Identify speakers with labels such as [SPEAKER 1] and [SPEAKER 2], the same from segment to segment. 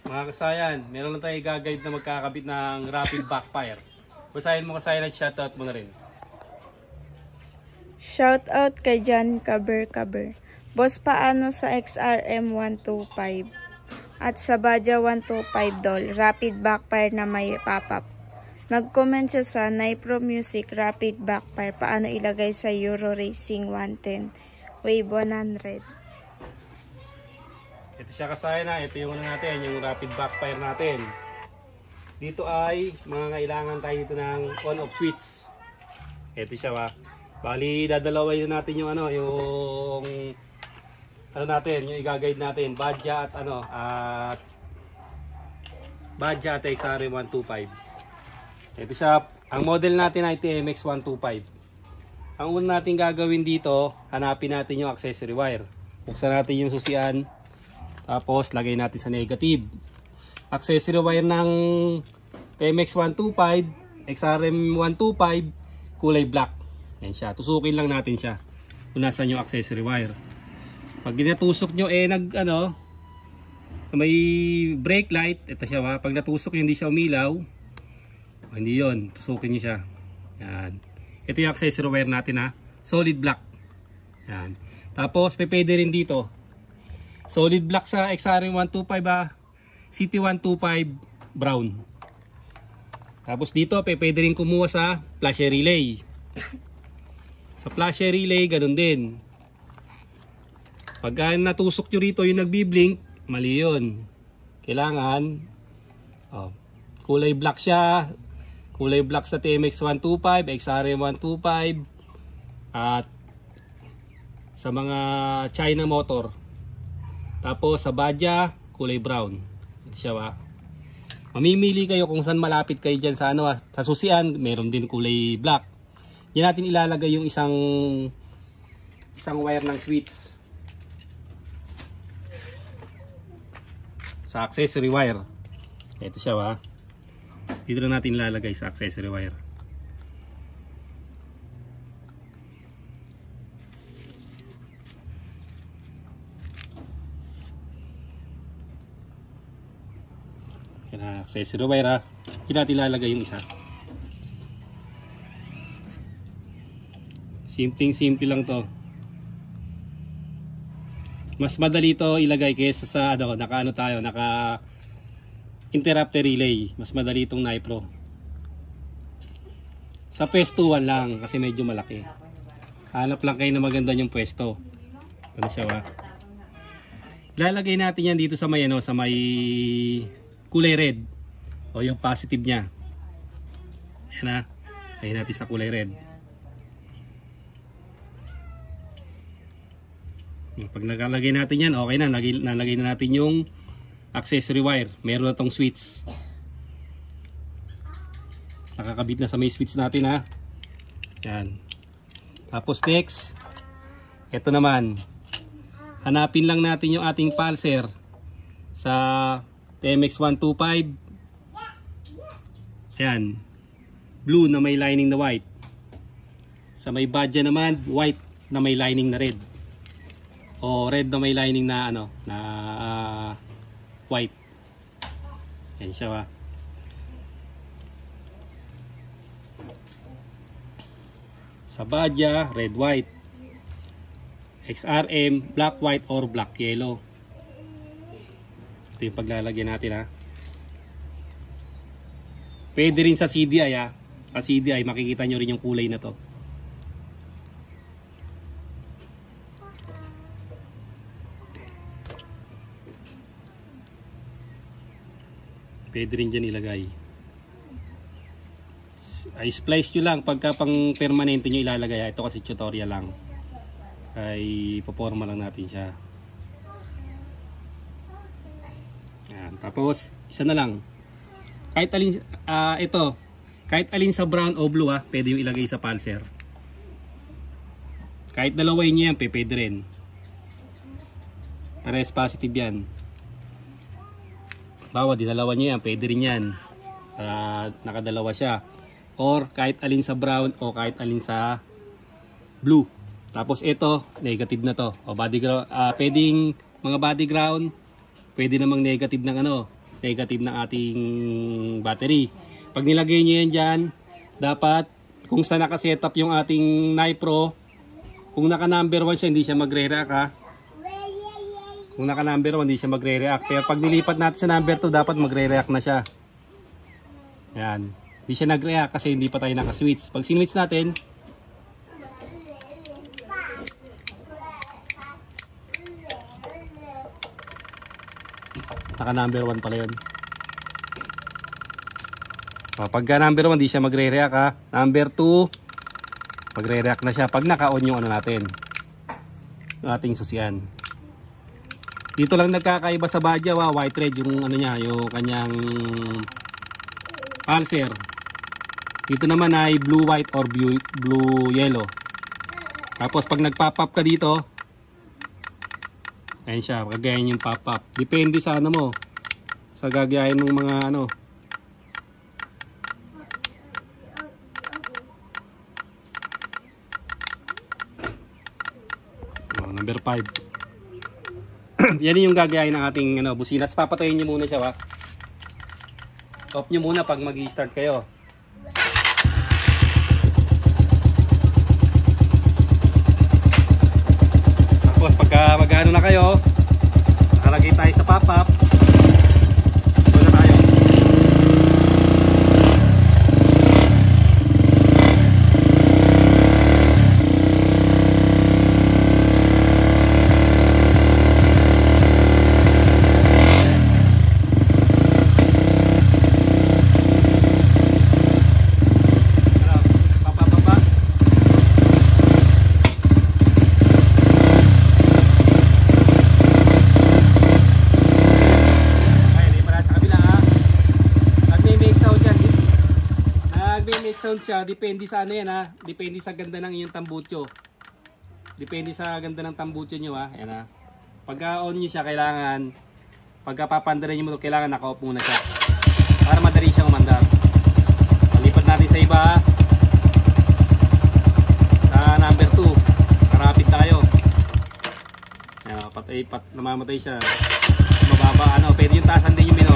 [SPEAKER 1] Mga kasayan, meron lang tayo gagawin na magkakabit ng rapid backfire. Basahin mo kasayan at shoutout mo na rin.
[SPEAKER 2] Shoutout kay John Kaber. Boss, paano sa XRM 125 at sa Baja 125 doll, rapid backfire na may pop-up. Nag-comment siya sa Nipro Music rapid backfire, paano ilagay sa Euro Racing 110 Wave 100.
[SPEAKER 1] Ito siya kasayan na, ito yung natin, yung rapid backfire natin. Dito ay mga kailangan tayo dito ng on-off switch. Ito siya ba. Bali dadalaway na natin yung natin, yung i-guide natin, Baja at at Baja at XRM 125. Ito siya, ang model natin ay TMX 125. Ang una natin gagawin dito, hanapin natin yung accessory wire. Buksan natin yung susian, tapos lagay natin sa negative. Accessory wire ng TMX 125, XRM 125, kulay black. Yan siya, tusukin lang natin siya kung nasan yung accessory wire. Pag dinatusok nyo sa may brake light, ito siya ba, pag natusok hindi siya umilaw, hindi yon, tusukin nyo siya. Yan. Ito yung accessory wire natin ha, solid black. Yan. Tapos pwede rin dito, solid black sa XRM 125 ha, CT125 brown. Tapos dito pwede rin kumuha sa flasher relay. Sa flasher relay ganun din. Pag natusok nyo rito yung nagbi-blink, mali yun. Kailangan kulay black siya. Kulay black sa TMX 125, XRM 125, at sa mga China motor. Tapos sa Baja, kulay brown. Ito siya ba. Mamimili kayo kung saan malapit kayo dyan sa sa susian, meron din kulay black. Diyan natin ilalagay yung isang wire ng switch. Sa accessory wire. Ito siya ba. Dito na natin ilalagay sa accessory wire. Yan na, accessory wire ha. Dito natin ilalagay yung isa. Simple lang to. Mas madali to ilagay kaysa sa naka interrupter relay. Mas madali itong Nipro. Sa pwesto 1 lang kasi medyo malaki. Hanap lang kayo na maganda yung pwesto. Ito na siya ba. Lalagay natin yan dito sa may sa may kulay red o yung positive niya. Ayan na. Lagay natin sa kulay red. Pag nakalagay natin yan, okay na. Nalagay na natin yung accessory wire. Meron na tong switch. Nakakabit na sa may switch natin ha. Yan. Tapos next, ito naman. Hanapin lang natin yung ating pulser sa TMX 125. Ayan. Blue na may lining na white. Sa may Baja naman, white na may lining na red. O red na may lining na white. Yan siya ba. Sa Baja, red white. XRM, black white or black yellow. Ito yung paglalagyan natin ha. Pwede rin sa CDI ha. Sa CDI makikita nyo rin yung kulay na to. Pwede rin dyan ilagay. Ay splice nyo lang pagka pang permanente nyo ilalagay. Ito kasi tutorial lang. Ay poporma lang natin siya. Yan. Tapos isa na lang. Kahit alin kahit alin sa brown o blue pwede yung ilagay sa pulser. Kahit dalaway nyo yan, pwede rin. Pares positive yan. Bawa, dinalawa nyo yan, pwede rin yan. Nakadalawa siya. Or kahit alin sa brown o kahit alin sa blue. Tapos ito, negative na to. O body ground, pwedeng mga body ground, pwede namang negative ng negative ng ating battery. Pag nilagay nyo yan dyan, dapat kung saan nakasetup yung ating Nipro, kung naka number 1 siya, hindi siya magre-react ha. Kung naka number 1, hindi siya magre-react. Pero pag nilipat natin sa number 2, dapat magre-react na siya. Yan. Hindi siya nag-react kasi hindi pa tayo naka-switch. Pag sinwitch natin, naka number 1 pala yun. Pagka number 1, hindi siya magre-react ha. Number 2, magre-react na siya pag naka-on yung ano natin, yung ating susian. Dito lang nagkakaiba sa Badya, white red yung ano niya, yung kanyang pulser. Dito naman ay blue white or blue yellow. Tapos pag nag-pop up ka dito, ayan siya, gagayahin yung pop up. Depende sa ano mo, sa gagayahin ng mga ano. Number 5. Yan yung gagayahin ng ating ano, businas. Papatayin nyo muna siya, off nyo muna pag mag-i-start kayo. Tapos pagka mag-ano na kayo, nakalagay tayo sa pop-up, doon na tayo. Sound siya, depende sa ano yan ha, depende sa ganda ng iyong tambutso, depende sa ganda ng tambutso nyo ha. Ayan ha, pagka on nyo siya, kailangan pagka papandarin nyo mo, kailangan naka-off muna siya para madali siyang umandar. Palipat natin sa iba ha, sa number 2, rapid tayo. Ayan, namamatay siya, mababa ano, pwede yung taasan din yung minor.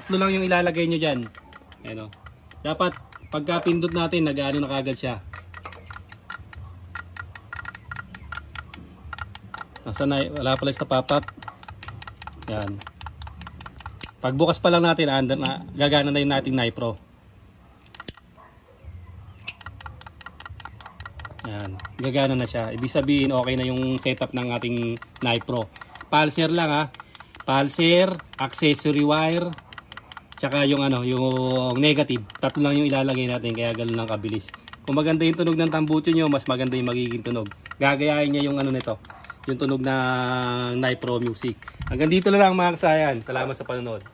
[SPEAKER 1] tatlo lang yung ilalagay nyo dyan. Ayan o. Dapat pagka pindot natin, nag-ano na kagad siya. Wala pala sa pop-up. Yan. Pagbukas pa lang natin, gagana na yung nating Nipro. Yan. Gagana na siya. Ibig sabihin, okay na yung setup ng ating Nipro. Pulser lang ha. Pulser, accessory wire, tsaka yung yung negative. Tatlo lang yung ilalagay natin, kaya ganoon lang kabilis. Kung maganda yung tunog ng tambucho nyo, mas maganda yung magiging tunog. Gagayahin niya yung nito, yung tunog ng Nipro Music. Hanggang dito na lang mga kasayan. Salamat sa panonood.